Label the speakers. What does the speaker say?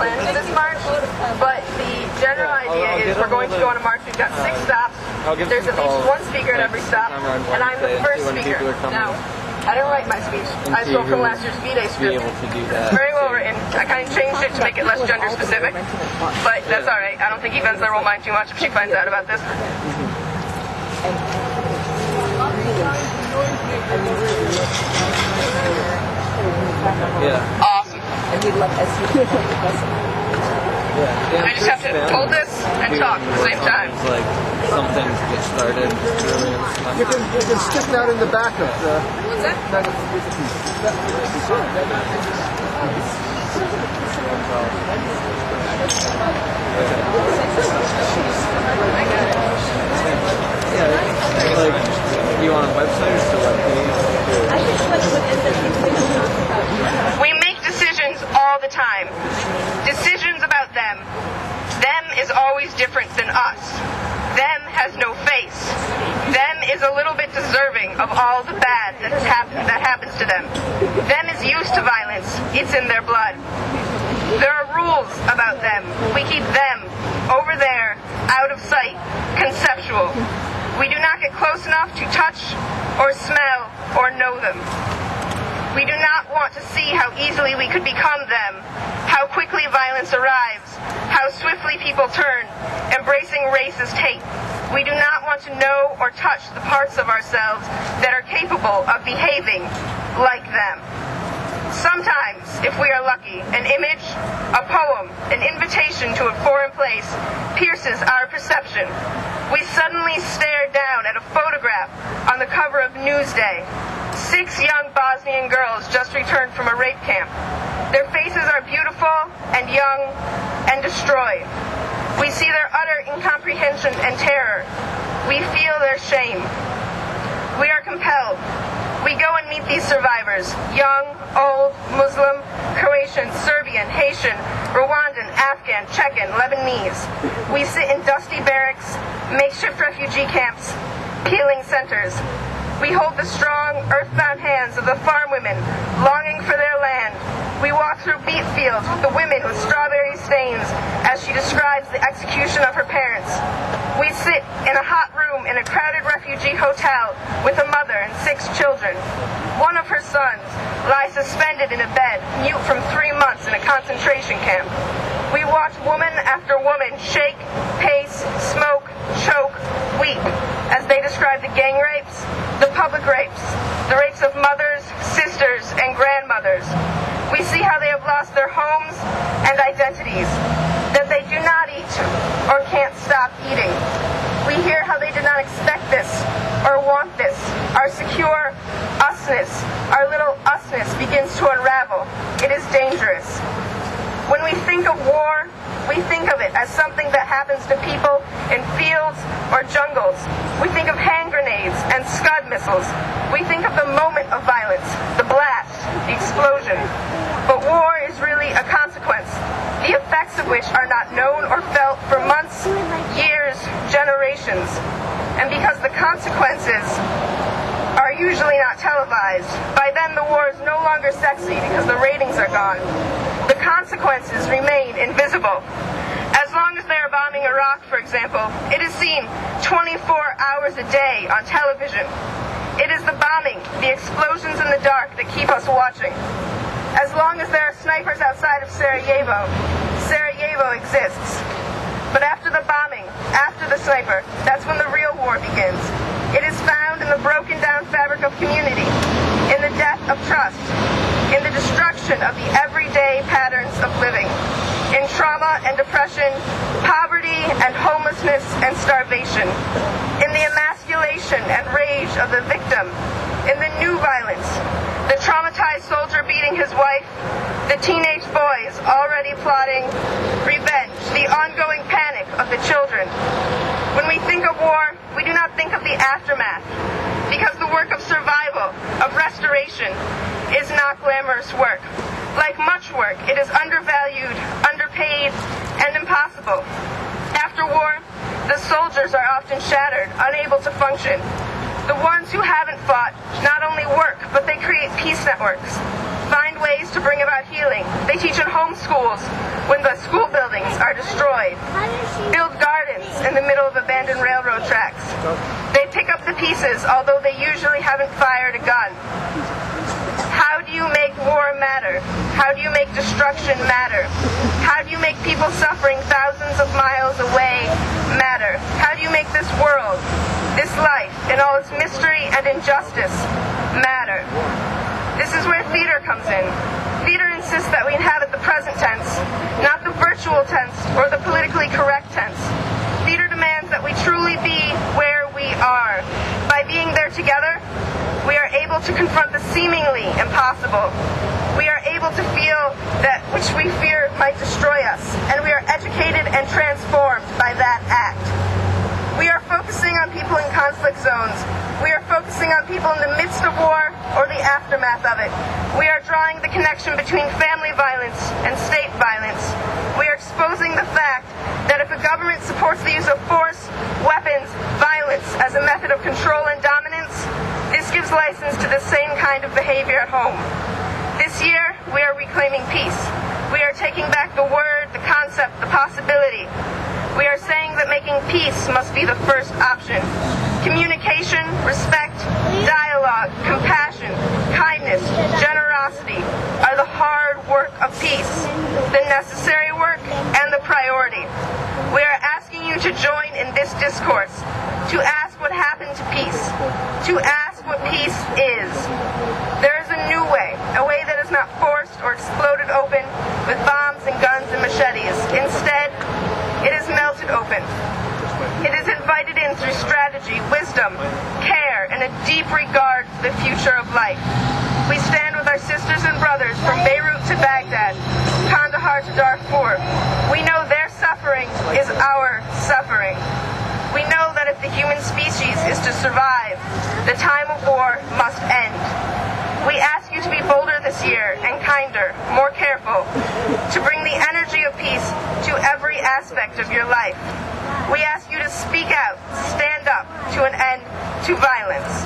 Speaker 1: plans for this march, but the general idea is we're going to go on a march. We've got 6 stops. There's at least 1 speaker at every stop, and I'm the first speaker. Now, I didn't write my speech. I stole from last year's V-Day script. It's very well written. I kind of changed it to make it less gender specific, but that's all right. I don't think Yvonne's there will mind too much if she finds out about this.
Speaker 2: Yeah.
Speaker 1: Awesome.
Speaker 3: And we love
Speaker 1: I just have to hold this and talk at the same time.
Speaker 2: Like some things get started early in the semester.
Speaker 4: You can stick that in the back of the...
Speaker 1: What's that?
Speaker 2: Yeah, like, you on a website or still web
Speaker 1: We make decisions all the time. Decisions about them. Them is always different than us. Them has no face. Them is a little bit deserving of all the bad that happens to them. Them is used to violence. It's in their blood. There are rules about them. We keep them over there, out of sight, conceptual. We do not get close enough to touch or smell or know them. We do not want to see how easily we could become them, how quickly violence arrives, how swiftly people turn, embracing racist hate. We do not want to know or touch the parts of ourselves that are capable of behaving like them. Sometimes, if we are lucky, an image, a poem, an invitation to a foreign place pierces our perception. We suddenly stare down at a photograph on the cover of Newsday. 6 young Bosnian girls just returned from a rape camp. Their faces are beautiful and young and destroyed. We see their utter incomprehension and terror. We feel their shame. We are compelled. We go and meet these survivors, young, old, Muslim, Croatian, Serbian, Haitian, Rwandan, Afghan, Chechen, Lebanese. We sit in dusty barracks, makeshift refugee camps, healing centers. We hold the strong, earthbound hands of the farm women, longing for their land. We walk through beet fields with the women with strawberry stains as she describes the execution of her parents. We sit in a hot room in a crowded refugee hotel with a mother and 6 children. One of her sons lies suspended in a bed, mute from 3 months in a concentration camp. We watch woman after woman shake, pace, smoke, choke, weep as they describe the gang rapes, the public rapes, the rapes of mothers, sisters, and grandmothers. We see how they have lost their homes and identities, that they do not eat or can't stop eating. We hear how they did not expect this or want this. Our secure usness, our little usness begins to unravel. It is dangerous. When we think of war, we think of it as something that happens to people in fields or jungles. We think of hand grenades and Scud missiles. We think of the moment of violence, the blast, the explosion. But war is really a consequence, the effects of which are not known or felt for months, years, generations. And because the consequences are usually not televised, by then the war is no longer sexy because the ratings are gone. The consequences remain invisible. As long as they are bombing Iraq, for example, it is seen 24 hours a day on television. It is the bombing, the explosions in the dark that keep us watching. As long as there are snipers outside of Sarajevo, Sarajevo exists. But after the bombing, after the sniper, that's when the real war begins. It is found in the broken down fabric of community, in the death of trust, in the destruction of the everyday patterns of living, in trauma and depression, poverty and homelessness and starvation, in the emasculation and rage of the victim, in the new violence, the traumatized soldier beating his wife, the teenage boys already plotting revenge, the ongoing panic of the children. When we think of war, we do not think of the aftermath, because the work of survival, of restoration, is not glamorous work. Like much work, it is undervalued, underpaid, and impossible. After war, the soldiers are often shattered, unable to function. The ones who haven't fought not only work, but they create peace networks, find ways to bring about healing. They teach in home schools, when the school buildings are destroyed. Build gardens in the middle of abandoned railroad tracks. They pick up the pieces, although they usually haven't fired a gun. How do you make war matter? How do you make destruction matter? How do you make people suffering thousands of miles away matter? How do you make this world, this life, in all its mystery and injustice, matter? This is where theater comes in. Theater insists that we inhabit the present tense, not the virtual tense or the politically correct tense. Theater demands that we truly be where we are. By being there together, we are able to confront the seemingly impossible. We are able to feel that which we fear might destroy us, and we are educated and transformed by that act. We are focusing on people in conflict zones. We are focusing on people in the midst of war or the aftermath of it. We are drawing the connection between family violence and state violence. We are exposing the fact that if a government supports the use of force, weapons, violence as a method of control and dominance, this gives license to the same kind of behavior at home. This year, we are reclaiming peace. We are taking back the word, the concept, the possibility. We are saying that making peace must be the first option. Communication, respect, dialogue, compassion, kindness, generosity are the hard work of peace, the necessary work, and the priority. We are asking you to join in this discourse, to ask what happened to peace, to ask what peace is. There is a new way, a way that is not forced or exploded open with bombs and guns and machetes. Instead, it is melted open. It is invited in through strategy, wisdom, care, and a deep regard for the future of life. We stand with our sisters and brothers from Beirut to Baghdad, Kandahar to Darfur. We know their suffering is our suffering. We know that if the human species is to survive, the time of war must end. We ask you to be bolder this year and kinder, more careful, to bring the energy of peace to every aspect of your life. We ask you to speak out, stand up to an end to violence.